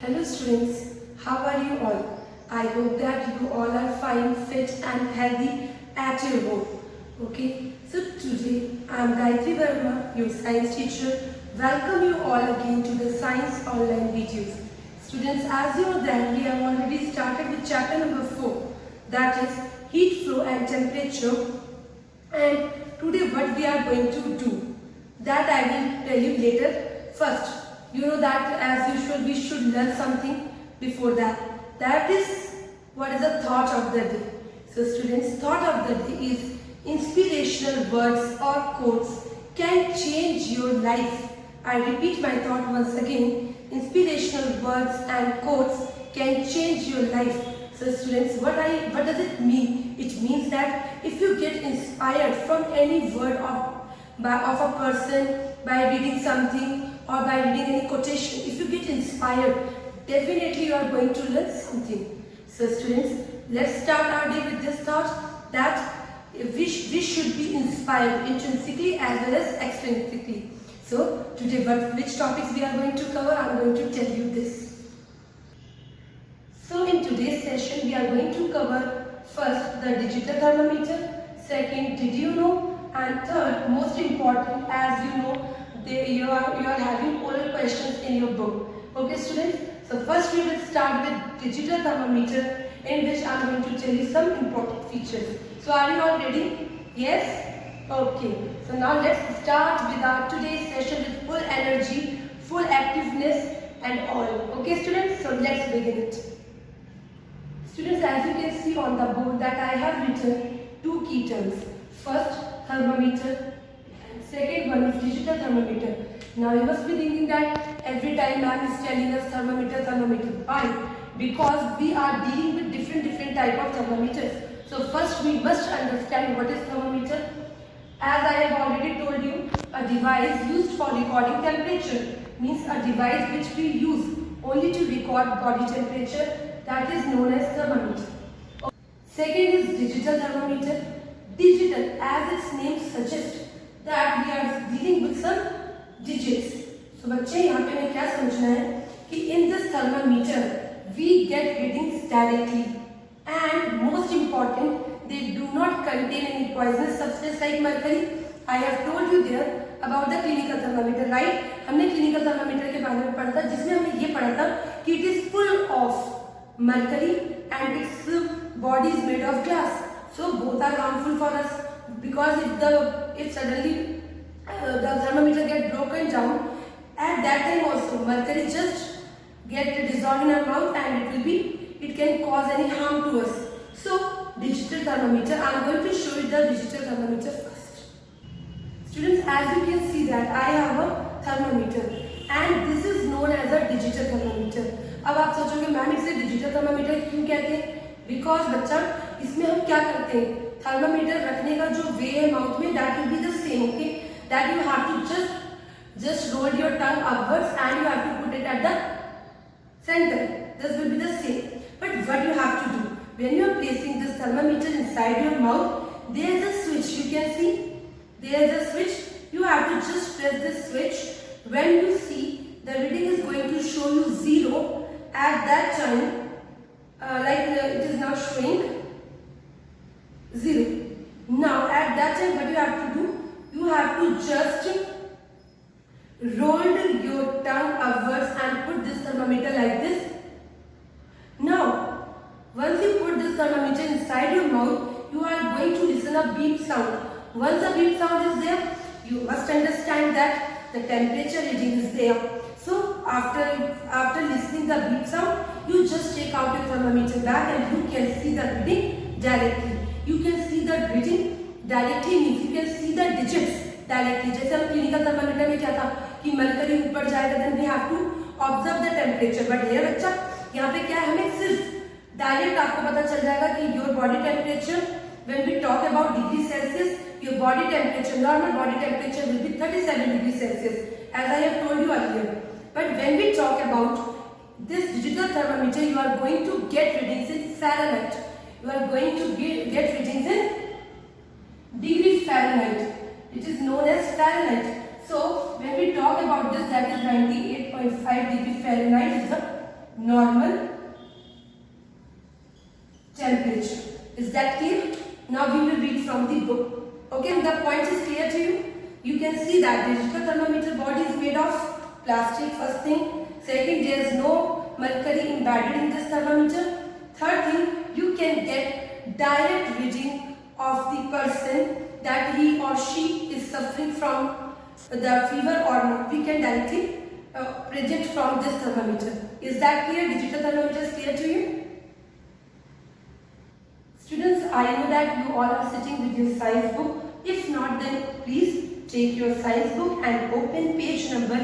Hello students, how are you all? I hope that you all are fine, fit and healthy at your home. Okay, so today I am Gayatri Verma, your science teacher. Welcome you all again to the science online videos. Students, as you know that we have already started with chapter number 4, that is heat flow and temperature. And today what we are going to do, that I will tell you later. First, you know that as usual we should learn something before that. That is, what is the thought of the day. So students, thought of the day is inspirational words or quotes can change your life. I repeat my thought once again. Inspirational words and quotes can change your life. So students, what does it mean? It means that if you get inspired from any word of a person by reading something or by reading any quotation, if you get inspired, definitely you are going to learn something. So students, let's start our day with this thought that we should be inspired intrinsically as well as extrinsically. So today which topics we are going to cover, I am going to tell you this. So in today's session we are going to cover first the digital thermometer, second did you know, and third most important, as you know, you are having oral questions in your book. Okay students, so first we will start with digital thermometer, in which I am going to tell you some important features. So are you all ready? Yes? Okay. So now let's start with our today's session with full energy, full activeness and all. Okay students, so let's begin it. Students, as you can see on the board that I have written two key terms. First, thermometer. Second one is digital thermometer. Now you must be thinking that every time ma'am is telling us thermometer. Why? Because we are dealing with different type of thermometers. So first we must understand what is thermometer. As I have already told you, a device used for recording temperature, means a device which we use only to record body temperature, that is known as thermometer. Second is digital thermometer. Digital, as its name suggests, that we are dealing with some digits. So बच्चे यहाँ पे हमें क्या समझना है कि in this thermometer we get readings directly, and most important, they do not contain any poisonous substance like mercury. I have told you there about the clinical thermometer, right? हमने clinical thermometer के बारे में पढ़ा था, जिसमें हमने ये पढ़ा था कि it is full of mercury and its body is made of glass. So both are harmful for us, because if suddenly the thermometer get broken down, at that time also mercury just get dissolved in our mouth and it can cause any harm to us. So digital thermometer, I am going to show you the digital thermometer first. Students, as you can see that I have a thermometer and this is known as a digital thermometer. अब आप सोचोगे ma'am इसे digital thermometer क्यों कहते हैं? Because बच्चा इसमें हम क्या करते हैं, थर्मामीटर रखने का जो वे है माउथ में, that will be the same. Okay, that you have to just roll your tongue upwards and you have to put it at the center. This will be the same. But what you have to do, when you are placing this thermometer inside your mouth, there is a switch. You can see there is a switch. You have to just press this switch. When you see the reading is going to show you 0 at that time, it is now showing 0. Now at that time what you have to do, you have to just roll your tongue upwards and put this thermometer like this. Now once you put this thermometer inside your mouth, you are going to listen a beep sound. Once the beep sound is there, you must understand that the temperature reading is there. So after listening the beep sound, you just take out your thermometer bag and you can see the reading directly. You can see the reading directly means you can see the digits directly. जैसे हम clinical thermometer में क्या था कि mercury ऊपर जाएगा, then we have to observe the temperature. But ये बच्चा यहाँ पे क्या है, हमें सिर्फ डायरेक्ट आपको पता चल जाएगा कि your body temperature, when we talk about degree Celsius, your body temperature, normal body temperature will be 37 degree Celsius, as I have told you earlier. But when we talk about this digital thermometer, you are going to get readings in Fahrenheit. You are going to get readings in degree Fahrenheit. It is known as Fahrenheit. So when we talk about this, that is 98.5 degree Fahrenheit is the normal temperature. Is that clear? Now we will read from the book. Okay, the point is clear to you. You can see that digital thermometer body is made of plastic, first thing. Second, there is no mercury embedded in this thermometer. Third thing, you can get direct reading of the person that he or she is suffering from the fever or not. We can directly predict from this thermometer. Is that clear? Digital thermometer is clear to you? Students, I know that you all are sitting with your science book. If not, then please take your science book and open page number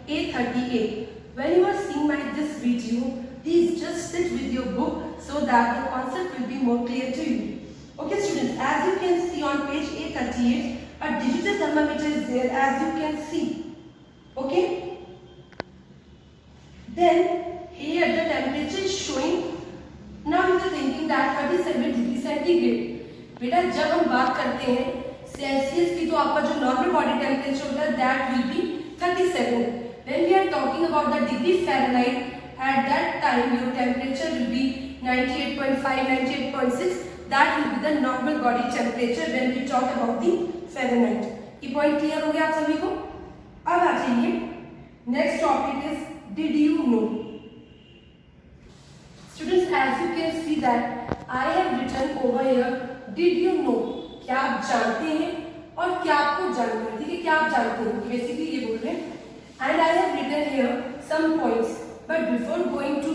A38. When you are seeing this video, please just sit with your book so that the concept will be more clear to you. Okay students, as you can see on page A38, a digital thermometer is there, as you can see. Okay? Then here the temperature is showing. Now you are thinking that 37 degree centigrade. बेटा जब हम बात करते हैं Celsius की तो आपका जो नॉर्मल बॉडी टेम्परेचर होता है that will be 37. When we are talking about the degree Fahrenheit, at that time your temperature will be 98.5, 98.6. That will be the normal body temperature when we talk about the Fahrenheit. ये point clear हो गया आप सभी को? अब आ जाइए next topic is did you know. Students, as you can see that I have written over here, did you know? क्या आप जानते हैं और क्या आपको जानना है. ठीक है, क्या आप जानते हैं बेसिकली ये बोल रहे हैं. And I have written here some points, but before going to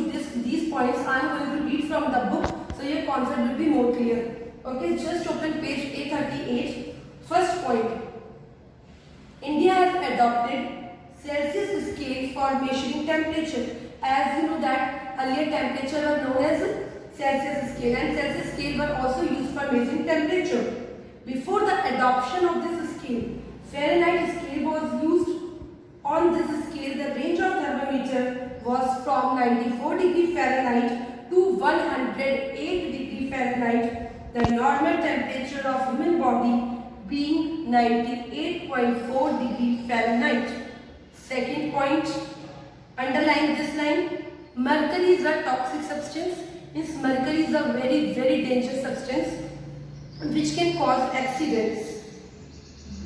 these points I am going to read from the book so your concept will be more clear. Okay, just open page A38. First point, India has adopted Celsius scale for measuring temperature. As you know that earlier temperature were known as Celsius scale, and Celsius scale were also used for measuring temperature. Before the adoption of this scale, Fahrenheit scale was used. On this scale, the range of thermometer was from 94 degree Fahrenheit to 108 degree Fahrenheit. The normal temperature of human body being 98.4 degree Fahrenheit. Second point, underline this line. Mercury is a toxic substance. Means mercury is a very dangerous substance which can cause accidents.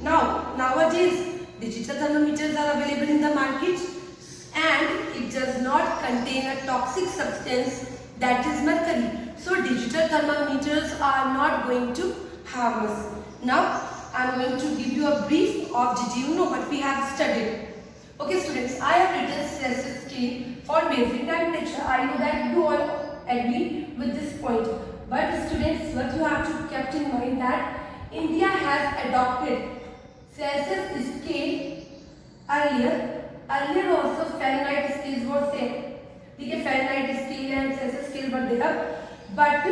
Nowadays digital thermometers are available in the market and it does not contain a toxic substance that is mercury. So digital thermometers are not going to harm us. Now I am going to give you a brief of did you know what we have studied. Okay students, I have written Celsius scale for measuring temperature. I know that you all agree with this point. But students, what you have to keep in mind that India has adopted Celsius scale earlier. Earlier also Fahrenheit scales were same. ठीक है, Fahrenheit scale and Celsius scale were there. But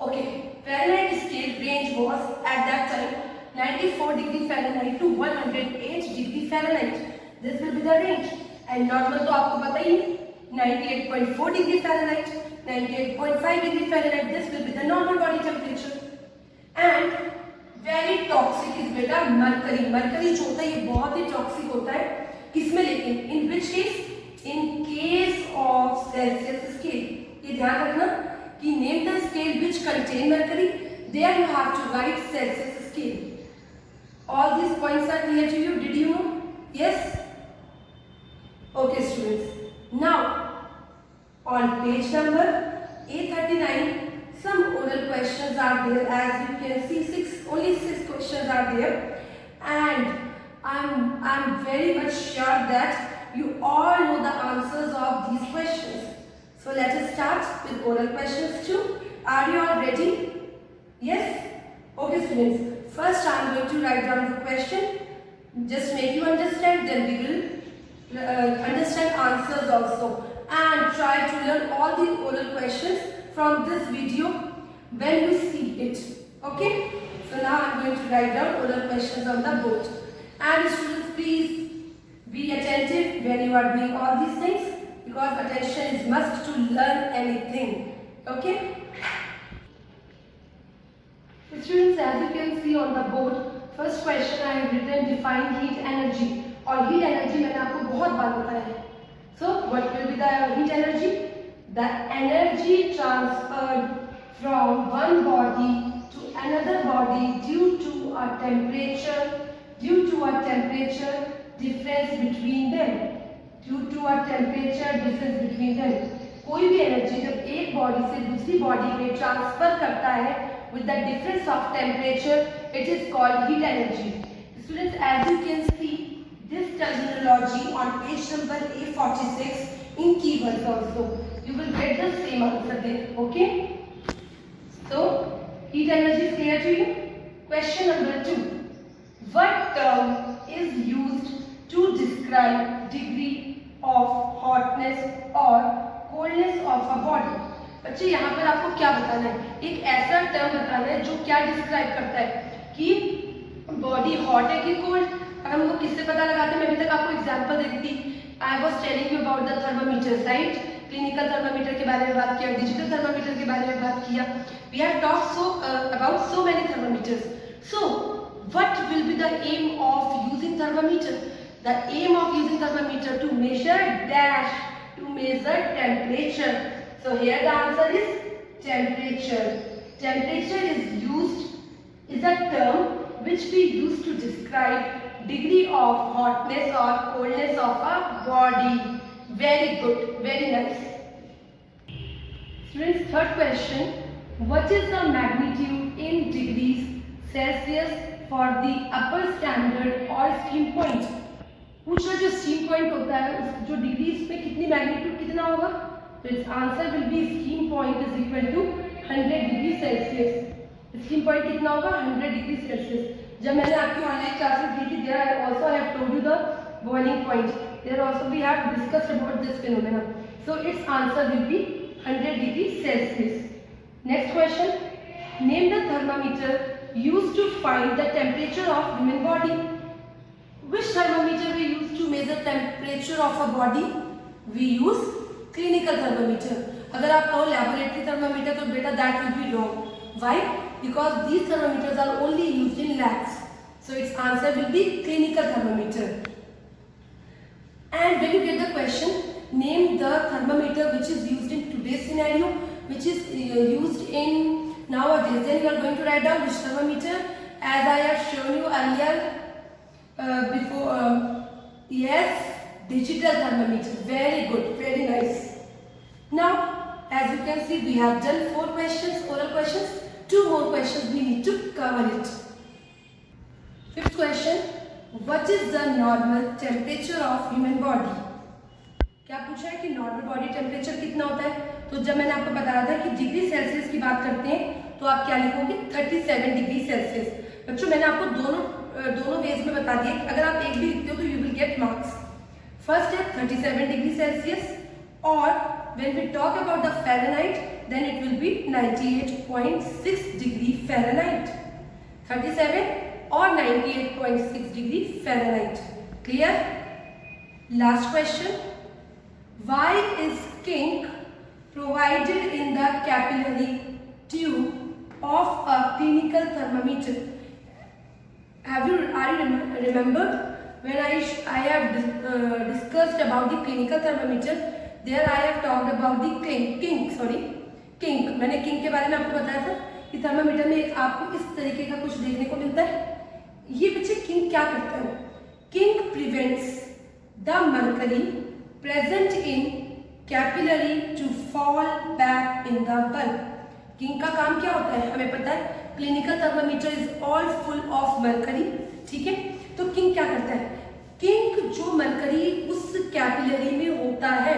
okay, Fahrenheit scale range was at that time 94 degree Fahrenheit to 108 degree Fahrenheit. This will be the range. And normal तो आपको पता ही है 98.4 degree Fahrenheit, 98.5 degree Fahrenheit. This will be the normal body temperature. And very toxic is बेटा mercury. Mercury जो होता है ये बहुत ही toxic होता है. किसमें लेकिन? In which case? In case of Celsius scale. ये ध्यान रखना कि name the scale which contain mercury. There you have to write Celsius scale. All these points are clear to you. Did you know? Yes. Okay students. Now on page number A39, some oral questions are there. As you can see, only six questions are there, and I'm very much sure that you all know the answers of these questions. So let us start with oral questions too. Are you all ready? Yes? Okay students. First I am going to write down the question. Just make you understand, then we will understand answers also, and try to learn all the oral questions from this video when you see it. Okay? So now I am going to write down oral questions on the board. And students, please be attentive when you are doing all these things, because attention is must to learn anything. Okay? So students, as you can see on the board, first question I have written define heat energy. और heat energy मैंने आपको बहुत बार बताया है. So what will be the heat energy? The energy transferred from one body to another body due to a temperature difference between them. कोई भी energy जब एक बॉडी से दूसरी बॉडी में ट्रांसफर करता है with the difference of temperature, it is called heat energy. Students, as you can see this terminology on page number A46 in keywords also, you will get the same answer there. Okay, so heat energy is clear to you. Question number 2, what term is used to describe degree of hotness or coldness of a body? बच्चे यहाँ पर आपको क्या बताना है? एक ऐसा term बताना है जो क्या डिस्क्राइब करता है कि बॉडी हॉट है कि कोल्ड। और हम लोग किससे पता लगाते हैं? मैं अभी तक आपको एग्जांपल दे दी थी। I was telling you about the thermometer, right? Clinical thermometer के बारे में बात किया, डिजिटल थर्मामीटर के बारे में बात किया। We have talked about so many thermometers. So what will be the aim of using thermometer? The aim of using thermometer to measure dash, to measure temperature. So here the answer is temperature. Temperature is a term which we use to describe degree of hotness or coldness of a body. Very good, very nice. Students, third question. What is the magnitude in degrees Celsius for the upper standard or steam point? पूछना जो steam point होता है जो degrees में कितनी magnitude कितना होगा? तो its answer will be steam point is equal to 100 degree Celsius. steam point कितना होगा? 100 डिग्री सेल्सियस. जब मैंने आपकी ऑनलाइन क्लासेस दी थी, there I also have told you the boiling point. There also we have discussed about this phenomena. So its answer will be 100 degree Celsius. Next question. Name the thermometer used to find the temperature of human body. Which thermometer we use to measure temperature of a body? We use clinical thermometer. अगर आप कहो laboratory thermometer तो बेटा that will be wrong. Why? Because these thermometers are only used in labs. So its answer will be clinical thermometer. And when you get the question, name the thermometer which is used in today's scenario, which is used in nowadays. Then you are going to write down which thermometer, as I have shown you earlier before. Yes, digital thermometer. Very good, very nice. Now, as you can see, we have done 4 questions, oral questions. 2 more questions we need to cover it. 5th question. What is the normal temperature of human body? क्या पूछा है कि normal body temperature कितना होता है? तो जब मैंने आपको बताया था कि डिग्री सेल्सियस की बात करते हैं तो आप क्या लिखोगे? 37 डिग्री सेल्सियस. बच्चों मैंने आपको दोनों वेज में बता दिया कि अगर आप एक भी लिखते हो तो you will get marks. First है 37 डिग्री सेल्सियस, और when we talk about the Fahrenheit, then it will be 98.6 degree Fahrenheit. 37 or 98.6 degree Fahrenheit. Clear? Last question. Why is kink provided in the capillary tube of a clinical thermometer? Are you remembered when I have discussed about the clinical thermometer? There I have talked about the kink. मैंने kink के बारे में आपको बताया था कि thermometer में आपको इस तरीके का कुछ देखने को मिलता है. ये बच्चे किंक क्या करता है? Kink prevents the mercury present in capillary to fall back in the bulb. Kink का काम क्या होता है हमें पता है. Clinical thermometer is all full of mercury. ठीक है, तो किंक क्या करता है? किंक जो मर्करी उस कैपिलरी में होता है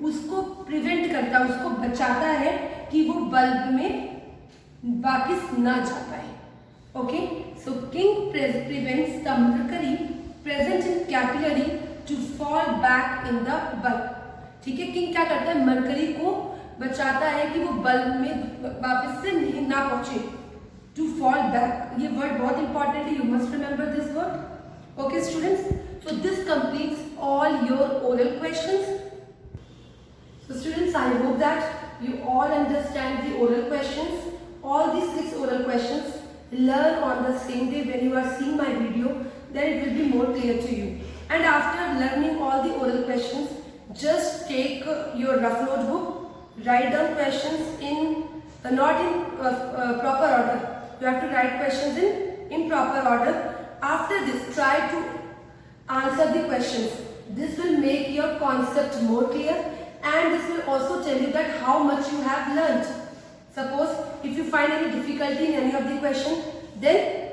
उसको प्रिवेंट करता है, उसको बचाता है कि वो बल्ब में वापस ना जा पाए. Okay, so kink prevents the mercury present in capillary to fall back in the bulb. ठीक है, किंक क्या करता है? मर्करी को बचाता है कि वो बल्ब में वापस से नहीं ना पहुंचे. टू फॉल बैक, ये वर्ड बहुत इंपॉर्टेंट है, you must remember this word. Okay students, so this completes all your oral questions. So students, I hope that you all understand the oral questions. All these 6 oral questions learn on the same day when you are seeing my video, then it will be more clear to you. And after learning all the oral questions, just take your rough notebook, write down questions in not in proper order. You have to write questions in proper order. After this, try to answer the questions. This will make your concept more clear, and this will also tell you that how much you have learnt. Suppose if you find any difficulty in any of the question, then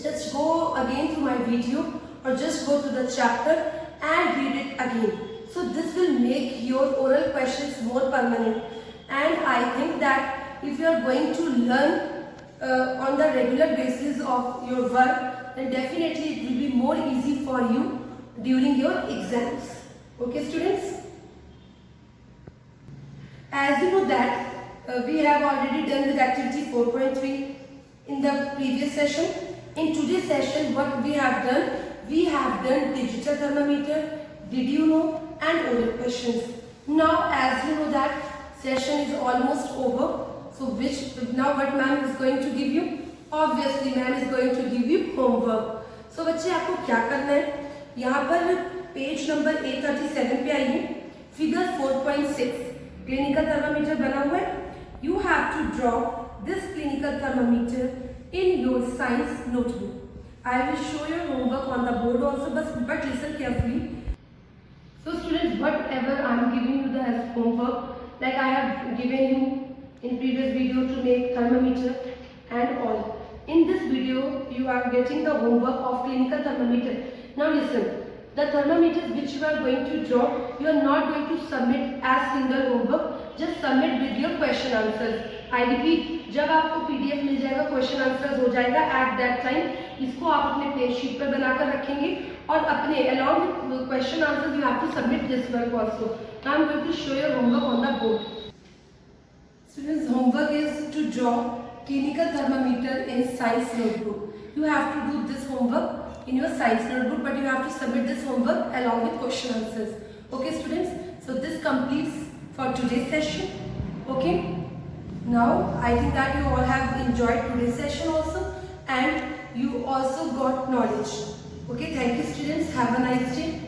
just go again to my video or just go to the chapter and read it again. So this will make your oral questions more permanent, and I think that if you are going to learn on the regular basis of your work, then definitely it will be more easy for you during your exams. Okay students? As you know that we have already done with activity 4.3 in the previous session. In today's session, what we have done digital thermometer, did you know, and oral questions. Now as you know that session is almost over, so now what ma'am is going to give you? Obviously ma'am is going to give you homework. So बच्चे आपको क्या करना है? यहाँ पर page number A37 पे आइए, figure 4.6 clinical thermometer बना हुआ है. You have to draw this clinical thermometer in your science notebook. I will show your homework on the board also, but listen carefully. So students, whatever I am giving you the as homework, like I have given you in previous video to make thermometer and all. In this video, you are getting the homework of clinical thermometer. Now listen. The thermometers which you are going to draw, you are not going to submit as single homework. Just submit with your question answers. I repeat, जब आपको PDF मिल जाएगा, question answers हो जाएगा, at that time इसको आप अपने plain sheet पर बनाकर रखेंगे और अपने along with question answers you have to submit this work also. Now I am going to show your homework on the board. Students, homework is to draw clinical thermometer in science notebook. You have to do this homework in your science notebook, but you have to submit this homework along with question answers. Okay students, so this completes for today's session. Okay, now I think that you all have enjoyed today's session also, and you also got knowledge. Okay, thank you students, have a nice day.